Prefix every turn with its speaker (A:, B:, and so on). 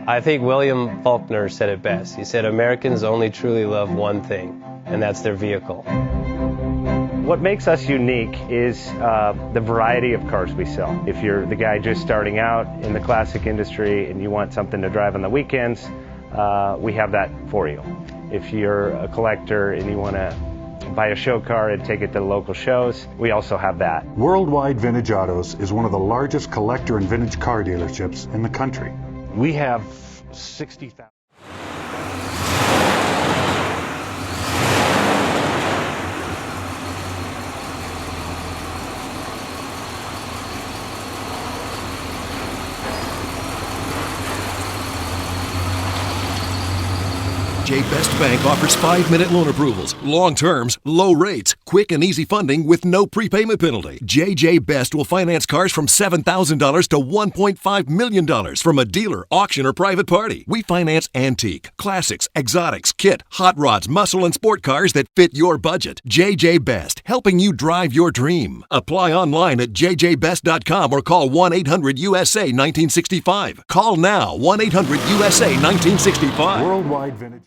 A: I think William Faulkner said it best. He said, Americans only truly love one thing, and that's their vehicle.
B: What makes us unique is the variety of cars we sell. If you're the guy just starting out in the classic industry and you want something to drive on the weekends, we have that for you. If you're a collector and you want to buy a show car and take it to the local shows, we also have that.
C: Worldwide Vintage Autos is one of the largest collector and vintage car dealerships in the country.
D: We have 60,000.
E: J. Best Bank offers 5-minute loan approvals, long terms, low rates, quick and easy funding with no prepayment penalty. J. Best will finance cars from $7,000 to $1.5 million from a dealer, auction, or private party. We finance antique, classics, exotics, kit, hot rods, muscle, and sport cars that fit your budget. J. Best, helping you drive your dream. Apply online at jjbest.com or call 1-800-USA-1965. Call now, 1-800-USA-1965.
C: Worldwide Vintage